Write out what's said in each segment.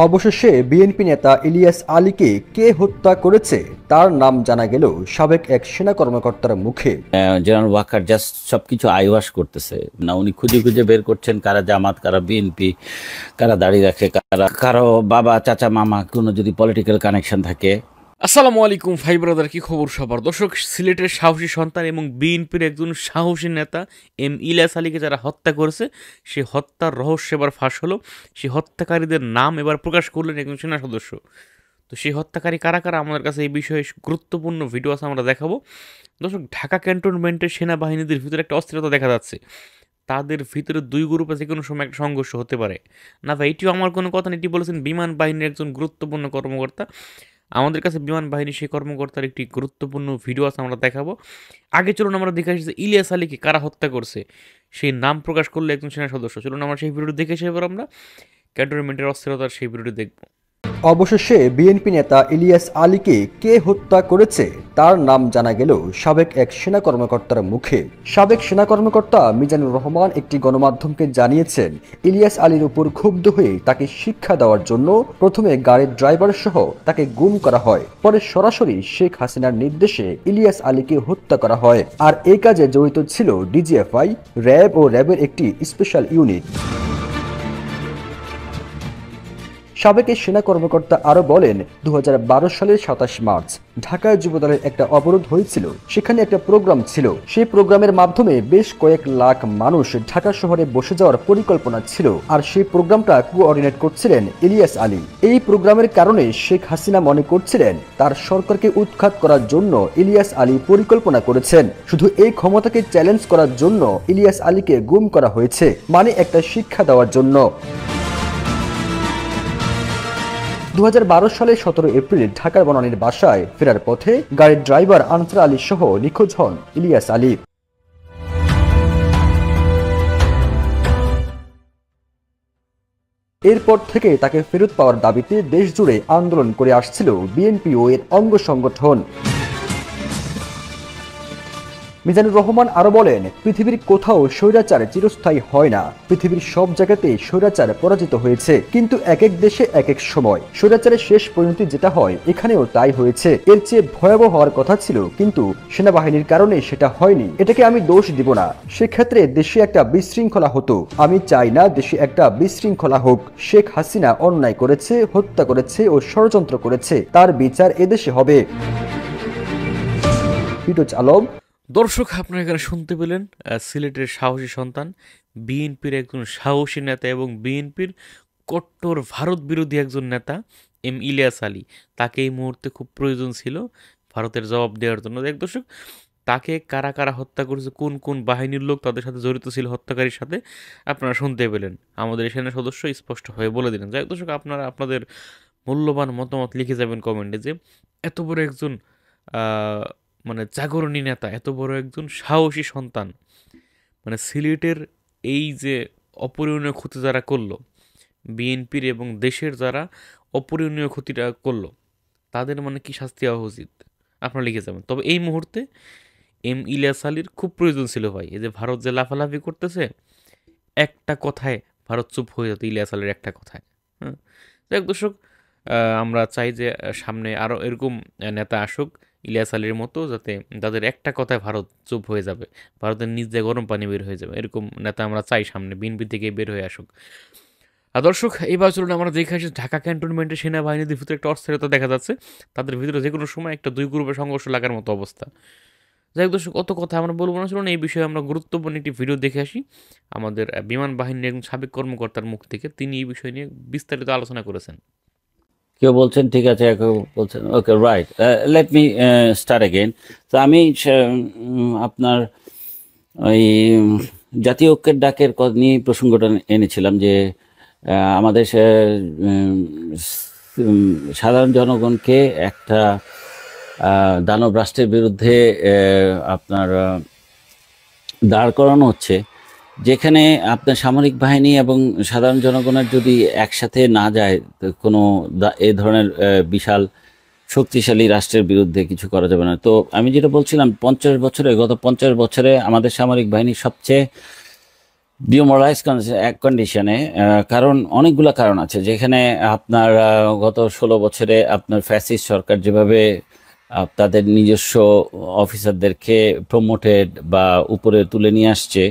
অবশেষে বিএনপি নেতা ইলিয়াস আলীকে কে হত্যা করেছে তার নাম জানা গেল সাবেক এক সেনা কর্মকর্তার মুখে। জেনারেল ওয়াকার জাস্ট সবকিছু আইওয়াশ করতেছে না, উনি খুঁজে খুঁজে বের করছেন কারা জামাত, কারা বিএনপি, কারা দাড়ি রাখে, কারো বাবা চাচা মামা কোনো যদি পলিটিক্যাল কানেকশন থাকে। আসসালামু আলাইকুম ভাই ব্রাদার, কি খবর সবার? দর্শক, সিলেটের সাহসী সন্তান এবং বিএনপির একজন সাহসী নেতা ইলিয়াস আলীকে যারা হত্যা করেছে, সে হত্যার রহস্য এবার ফাঁস হলো। সেই হত্যাকারীদের নাম এবার প্রকাশ করলেন একজন সেনা সদস্য। তো সেই হত্যাকারী কারা কারা, আমাদের কাছে এই বিষয়ে গুরুত্বপূর্ণ ভিডিও আছে, আমরা দেখাবো। দর্শক, ঢাকা ক্যান্টনমেন্টের সেনাবাহিনীদের ভিতরে একটা অস্থিরতা দেখা যাচ্ছে। তাদের ভিতরে দুই গ্রুপে যে কোনো সময় একটা সংঘর্ষ হতে পারে না ভাই, এটিও আমার কোনো কথা নেই। এটি বলেছেন বিমান বাহিনীর একজন গুরুত্বপূর্ণ কর্মকর্তা। আমাদের কাছে বিমান বাহিনী সেই কর্মকর্তার একটি গুরুত্বপূর্ণ ভিডিও আছে, আমরা দেখাবো। আগে চলুন আমরা দেখে আসি যে ইলিয়াস আলীকে কারা হত্যা করছে, সেই নাম প্রকাশ করলো একজন সেনা সদস্য। চলুন আমরা সেই ভিডিওটি দেখে এসে এবার আমরা ক্যান্টনমেন্টের অস্থিরতার সেই ভিডিওটি দেখবো। অবশেষে বিএনপি নেতা ইলিয়াস আলীকে কে হত্যা করেছে তার নাম জানা গেল সাবেক এক সেনা কর্মকর্তার মুখে। সাবেক সেনা কর্মকর্তা মিজানুর রহমান একটি গণমাধ্যমকে জানিয়েছেন, ইলিয়াস আলীর উপর ক্ষুব্ধ হয়ে তাকে শিক্ষা দেওয়ার জন্য প্রথমে গাড়ির ড্রাইভার সহ তাকে গুম করা হয়, পরে সরাসরি শেখ হাসিনার নির্দেশে ইলিয়াস আলীকে হত্যা করা হয়। আর এই কাজে জড়িত ছিল ডিজিএফআই, র্যাব ও র্যাবের একটি স্পেশাল ইউনিট। সাবেক সেনা কর্মকর্তা আরো বলেন, 2012 সালের 27 মার্চ ঢাকায় যুবদলের একটা অবরোধ হয়েছিল। সেখানে একটা প্রোগ্রাম ছিল, সেই প্রোগ্রামের মাধ্যমে বেশ কয়েক লাখ মানুষ ঢাকা শহরে বসে যাওয়ার পরিকল্পনা ছিল, আর সেই প্রোগ্রামটা কোঅর্ডিনেট করছিলেন ইলিয়াস আলী। এই প্রোগ্রামের কারণে শেখ হাসিনা মনে করছিলেন তার সরকারকে উৎখাত করার জন্য ইলিয়াস আলী পরিকল্পনা করেছেন। শুধু এই ক্ষমতাকে চ্যালেঞ্জ করার জন্য ইলিয়াস আলীকে গুম করা হয়েছে, মানে একটা শিক্ষা দেওয়ার জন্য। 2012 সালের 17 এপ্রিল ঢাকার বনানীর বাসায় ফেরার পথে গাড়ির ড্রাইভার আনসার আলী সহ নিখোঁজ হন ইলিয়াস আলী। এরপর থেকে তাকে ফেরত পাওয়ার দাবিতে দেশ জুড়ে আন্দোলন করে আসছিল বিএনপি ও এর অঙ্গ সংগঠন। মিজানুর রহমান আরো বলেন, পৃথিবীর কোথাও স্বৈরাচার চিরস্থায়ী হয় না, পৃথিবীর সব জায়গাতেই স্বৈরাচার পরাজিত হয়েছে, কিন্তু এক এক দেশে এক এক সময় স্বৈরাচারের শেষ পরিণতি যেটা হয় এখানেও তাই হয়েছে। এর চেয়ে ভয়াবহ হওয়ার কথা ছিল, কিন্তু সেনাবাহিনীর কারণে সেটা হয়নি। এটাকে আমি দোষ দিব না, সেক্ষেত্রে দেশে একটা বিশৃঙ্খলা হতো। আমি চাই না দেশে একটা বিশৃঙ্খলা হোক। শেখ হাসিনা অন্যায় করেছে, হত্যা করেছে ও ষড়যন্ত্র করেছে, তার বিচার এদেশে হবে। ফিরোজ আলম। দর্শক, আপনারা এখানে শুনতে পেলেন সিলেটের সাহসী সন্তান, বিএনপির একজন সাহসী নেতা এবং বিএনপির কট্টর ভারত বিরোধী একজন নেতা ইলিয়াস আলী। তাকে এই মুহূর্তে খুব প্রয়োজন ছিল ভারতের জবাব দেওয়ার জন্য। দেখ দর্শক, তাকে কারা কারা হত্যা করেছে, কোন কোন বাহিনীর লোক তাদের সাথে জড়িত ছিল হত্যাকারীর সাথে, আপনারা শুনতে পেলেন। আমাদের সেনা সদস্য স্পষ্ট হয়ে বলে দিলেন। যাই দর্শক, আপনারা আপনাদের মূল্যবান মতামত লিখে যাবেন কমেন্টে, যে এত বড় একজন মানে জাগরণী নেতা, এত বড় একজন সাহসী সন্তান, মানে সিলেটের এই যে অপূরণীয় ক্ষতি যারা করলো, বিএনপির এবং দেশের যারা অপূরণীয় ক্ষতিটা করলো, তাদের মানে কি শাস্তি হওয়া উচিত, আপনারা লিখে যাবেন। তবে এই মুহূর্তে ইলিয়াস আলীর খুব প্রয়োজন ছিল ভাই। এই যে ভারত যে লাফালাফি করতেছে, একটা কথায় ভারত চুপ হয়ে যেত ইলিয়াস আলীর একটা কথায়। হ্যাঁ, দেখ দর্শক, আমরা চাই যে সামনে আরও এরকম নেতা আসুক ইলিয়াস আলীর মতো, যাতে তাদের একটা কথায় ভারত চুপ হয়ে যাবে, ভারতের নিজে গরম পানি বের হয়ে যাবে, এরকম নেতা আমরা চাই সামনে বিএনপি থেকে বের হয়ে আসুক। আর দর্শক, এইবার চলুন আমরা দেখে আসি ঢাকা ক্যান্টনমেন্টের সেনাবাহিনীদের ভিতরে একটা অস্থিরতা দেখা যাচ্ছে। তাদের ভিতরে যে কোনো সময় একটা দুই গ্রুপের সংঘর্ষ লাগার মতো অবস্থা। যাই হোক দর্শক, অত কথা আমরা বলবো না, চলুন এই বিষয়ে আমরা গুরুত্বপূর্ণ একটি ভিডিও দেখে আসি আমাদের বিমান বাহিনীর একজন সাবেক কর্মকর্তার মুখ থেকে। তিনি এই বিষয় নিয়ে বিস্তারিত আলোচনা করেছেন। কেউ বলছেন ঠিক আছে, কেউ বলছেন okay right, let me start again. তো আমি আপনার ওই জাতীয় ঐক্যের ডাকের নিয়ে প্রসঙ্গটা এনেছিলাম, যে আমাদের সাধারণ জনগণকে একটা দানব রাষ্ট্রের বিরুদ্ধে আপনার দাঁড় করানো হচ্ছে, যেখানে আপনার সামরিক বাহিনী এবং সাধারণ জনগণের যদি একসাথে না যায়, কোনো এই ধরনের বিশাল শক্তিশালী রাষ্ট্রের বিরুদ্ধে কিছু করা যাবে না। তো আমি যেটা বলছিলাম, গত 50 বছরে আমাদের সামরিক বাহিনী সবচেয়ে ডিমোরালাইজ কন্ডিশনে, কারণ অনেকগুলো কারণ আছে, যেখানে আপনার গত 16 বছরে আপনার ফ্যাসিস্ট সরকার যেভাবে তাদের নিজস্ব অফিসারদেরকে প্রমোটেড বা উপরে তুলে নিয়ে আসছে,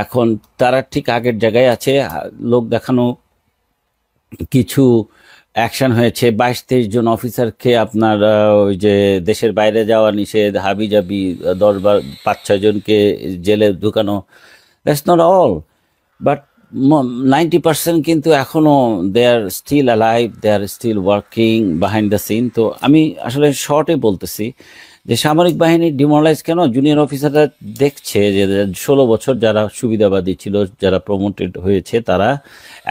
এখন তারা ঠিক আগের জায়গায় আছে। লোক দেখানো কিছু অ্যাকশন হয়েছে, 22-23 জন অফিসারকে আপনার ওই যে দেশের বাইরে যাওয়া নিষেধ, হাবিজাবি 10-5-6 জনকে জেলে ঢুকানো, দ্যাটস নট অল, বাট 90% কিন্তু এখনো they are still alive, they are still working behind the scene. তো আমি আসলে শর্টে বলতেছি যে সামরিক বাহিনী ডিমোরালাইজ কেন, জুনিয়র অফিসাররা দেখছে যে 16 বছর যারা সুবিধাবাদী ছিল, যারা প্রমোটেড হয়েছে, তারা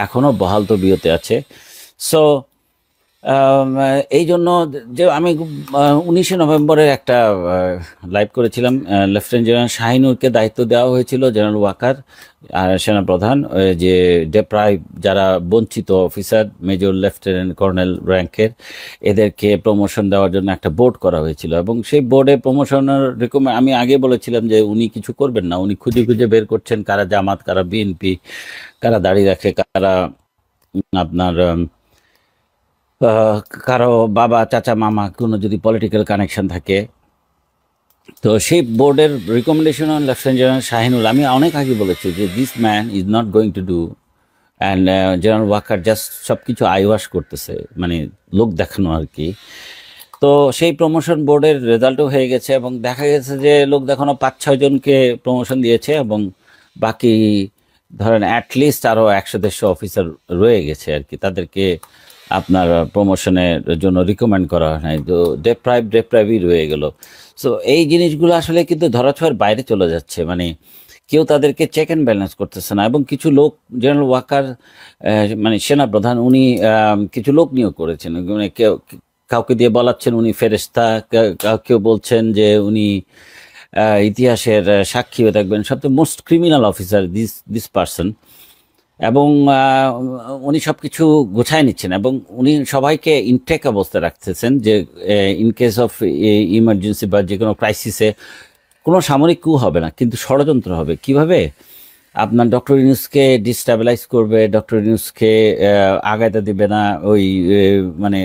এখনো বহাল তবিয়তে আছে। সো এই জন্য যে আমি 19 নভেম্বরের একটা লাইভ করেছিলাম, লেফটেন্যান্ট জেনারেল শাহিনুরকে দায়িত্ব দেওয়া হয়েছিল, জেনারেল ওয়াকার আর সেনাপ্রধান, যে ডেপ্রাইভ যারা বঞ্চিত অফিসার, মেজর লেফটেন্যান্ট কর্নেল র্যাঙ্কের, এদেরকে প্রমোশন দেওয়ার জন্য একটা বোর্ড করা হয়েছিল। এবং সেই বোর্ডে প্রমোশনের আমি আগে বলেছিলাম যে উনি কিছু করবেন না, উনি খুঁজে খুঁজে বের করছেন কারা জামাত, কারা বিএনপি, কারা দাড়ি রাখে, কারা আপনার কারো বাবা, চাচা, মামা, কোনো যদি পলিটিক্যাল কানেকশন থাকে। তো সেই বোর্ডের recommendation on lieutenant general Shahinul, আমি অনেক আগে বলেছি যে this man is not going to do, and general Waker just সব কিছু আইওয়াশ করতেছে, মানে লোক দেখানো আর কি। তো সেই প্রমোশন বোর্ডের রেজাল্টও হয়ে গেছে, এবং দেখা গেছে যে লোক দেখানো 5-6 জনকে প্রমোশন দিয়েছে, এবং বাকি ধরেন অ্যাটলিস্ট আরও 100-150 অফিসার রয়ে গেছে আর কি, তাদেরকে আপনার প্রমোশনের জন্য রিকমেন্ড করা হয় নাই। তো ডেপ্রাইভই রয়ে গেল। সো এই জিনিসগুলো আসলে কিন্তু ধরাছোঁয়ার বাইরে চলে যাচ্ছে, মানে কেউ তাদেরকে চেক অ্যান্ড ব্যালেন্স করতেছে না। এবং কিছু লোক, জেনারেল ওয়াকার মানে সেনাপ্রধান, উনি কিছু লোক নিয়োগ করেছেন, মানে কাউকে দিয়ে বলাচ্ছেন উনি ফেরেশতা, কেউ বলছেন যে উনি ইতিহাসের সাক্ষী হয়ে থাকবেন, সবচেয়ে most criminal officer this person. এবং উনি সব কিছু গোছায় নিচ্ছেন, এবং উনি সবাইকে ইনটেক অবস্থায় রাখতেছেন, যে ইন কেস অফ ইমার্জেন্সি বা যে কোনো ক্রাইসিসে কোনো সামরিক কু হবে না, কিন্তু ষড়যন্ত্র হবে। কিভাবে? আপনার ডক্টর ইউনূসকে ডিস্টাবিলাইজ করবে, ডক্টর ইউনূসকে আগাইতে দিবে না, ওই মানে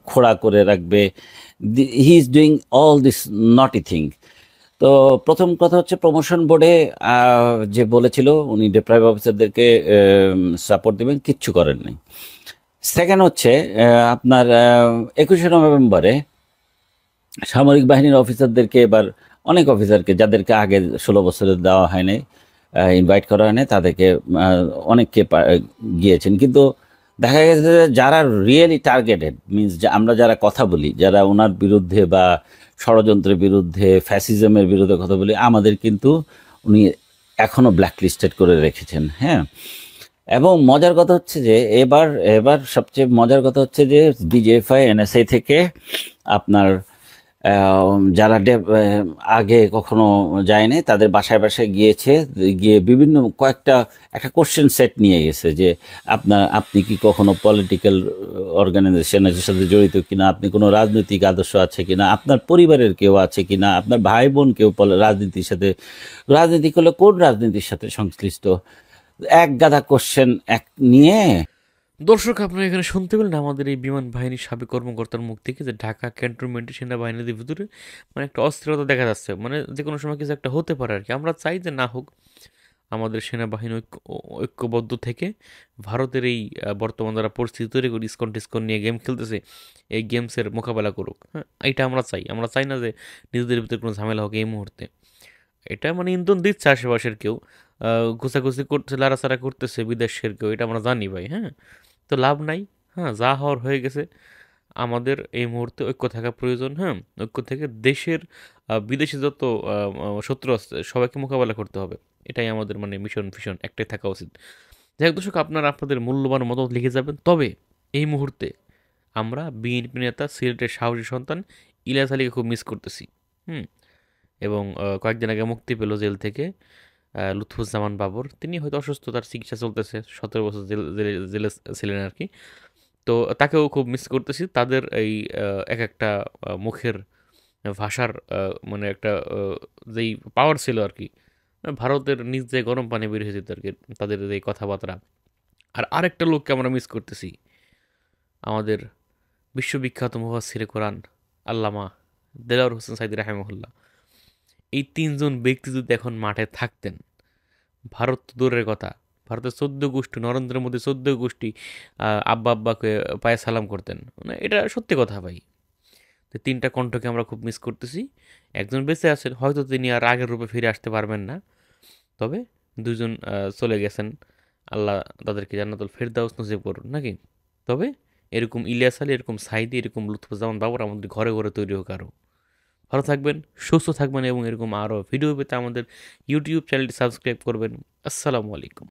খোড়া করে রাখবে। He is doing all this নটি থিং। তো প্রথম কথা হচ্ছে প্রমোশন বোর্ডে যে বলেছিল উনি ডেপ্রাইভ অফিসারদেরকে সাপোর্ট দেবেন, কিচ্ছু করেন নাই। সেকেন্ড হচ্ছে আপনার 21 নভেম্বরে সামরিক বাহিনীর অফিসারদেরকে, এবার অনেক অফিসারকে যাদেরকে আগে 16 বছরে দেওয়া হয়নি, ইনভাইট করা হয়নি, তাদেরকে অনেককে গিয়েছেন। কিন্তু দেখা গেছে যে যারা রিয়েলি টার্গেটেড, মিনস যে আমরা যারা কথা বলি, যারা ওনার বিরুদ্ধে বা ষড়যন্ত্রের বিরুদ্ধে, ফ্যাসিজমের বিরুদ্ধে কথা বলি, আমাদের কিন্তু উনি এখনও ব্ল্যাকলিস্টেড করে রেখেছেন। হ্যাঁ, এবং মজার কথা হচ্ছে যে এবার এবার সবচেয়ে মজার কথা হচ্ছে যে ডিজিএফআই, এনএসআই থেকে আপনার যারা আগে কখনো যায়নি তাদের বাসায় বাসায় গিয়েছে, গিয়ে বিভিন্ন একটা কোশ্চেন সেট নিয়ে গেছে যে আপনি কি কখনো পলিটিক্যাল অর্গানাইজেশনের সাথে জড়িত কিনা, আপনি কোনো রাজনৈতিক আদর্শ আছে কিনা, আপনার পরিবারের কেউ আছে কিনা, আপনার ভাই বোন কেউ রাজনীতির সাথে, রাজনীতি করলে কোন রাজনীতির সাথে সংশ্লিষ্ট, এক গাদা কোশ্চেন নিয়ে। দর্শক, আপনারা এখানে শুনতে পেলেন আমাদের এই বিমান বাহিনীর সাবেক কর্মকর্তার মুখ থেকে যে ঢাকা ক্যান্টনমেন্টে সেনাবাহিনীদের ভিতরে মানে একটা অস্থিরতা দেখা যাচ্ছে, মানে যে কোনো সময় কিছু একটা হতে পারে আর কি। আমরা চাই যে না হোক, আমাদের সেনাবাহিনী ঐক্যবদ্ধ থেকে ভারতের এই বর্তমান যারা পরিস্থিতি তৈরি করে ইস্কন টিস্কন নিয়ে গেম খেলতেছে, এই গেমসের মোকাবেলা করুক। হ্যাঁ, এটা আমরা চাই। আমরা চাই না যে নিজেদের ভিতরে কোনো ঝামেলা হোক এই মুহূর্তে। এটা মানে ইন্ধন দিচ্ছে আশেপাশের কেউ, ঘুষাঘুষি করছে, লাড়াচাড়া করতেছে বিদেশের কেউ, এটা আমরা জানি ভাই। হ্যাঁ, তো লাভ নাই। হ্যাঁ, যা হওয়ার হয়ে গেছে। আমাদের এই মুহূর্তে ঐক্য থাকা প্রয়োজন। হ্যাঁ, ঐক্য থেকে দেশের বিদেশি যত শত্রু আছে সবাইকে মোকাবেলা করতে হবে। এটাই আমাদের মানে মিশন ফিশন একটাই থাকা উচিত। যাই হোক দর্শক, আপনারা আপনাদের মূল্যবান মতামত লিখে যাবেন। তবে এই মুহূর্তে আমরা বিএনপি নেতা সিলেটের সাহসী সন্তান ইলিয়াস আলীকে খুব মিস করতেছি। হুম, এবং কয়েকদিন আগে মুক্তি পেল জেল থেকে লুৎফুজ্জামান বাবর। তিনি হয়তো অসুস্থ, তার চিকিৎসা চলতেছে, 17 বছর জেলে ছিলেন আর কি। তো তাকেও খুব মিস করতেছি। তাদের এই এক একটা মুখের ভাষার মানে একটা যেই পাওয়ার ছিল আর কি, ভারতের নিজ যে গরম পানি বের হয়েছে তাদের এই কথাবার্তা। আর আরেকটা লোককে আমরা মিস করতেছি, আমাদের বিশ্ববিখ্যাত মুফাসসিরে কোরআন আল্লামা দেলাওয়ার হোসেন সাইদি রাহিমাহুল্লাহ। এই তিনজন ব্যক্তি যদি এখন মাঠে থাকতেন, ভারত তো দূরের কথা, ভারতের 14 গোষ্ঠী, নরেন্দ্র মোদী 14 গোষ্ঠী আব্বা আব্বাকে পায়ে সালাম করতেন। মানে এটা সত্যি কথা ভাই। তো তিনটা কণ্ঠকে আমরা খুব মিস করতেছি। একজন বেঁচে আছেন, হয়তো তিনি আর আগের রূপে ফিরে আসতে পারবেন না, তবে দুজন চলে গেছেন, আল্লাহ তাদেরকে জান্নাতুল ফেরদাউস নসিব করুন নাকি। তবে এরকম ইলিয়াস আলী, এরকম সাইদি, এরকম লুৎফুজ্জামান বাবর আমাদের ঘরে ঘরে তৈরি হোক আরও। ভালো থাকবেন, সুস্থ থাকবেন এবং এরকম আরও ভিডিও পেতে আমাদের ইউটিউব চ্যানেলটি সাবস্ক্রাইব করবেন। আসসালামু আলাইকুম।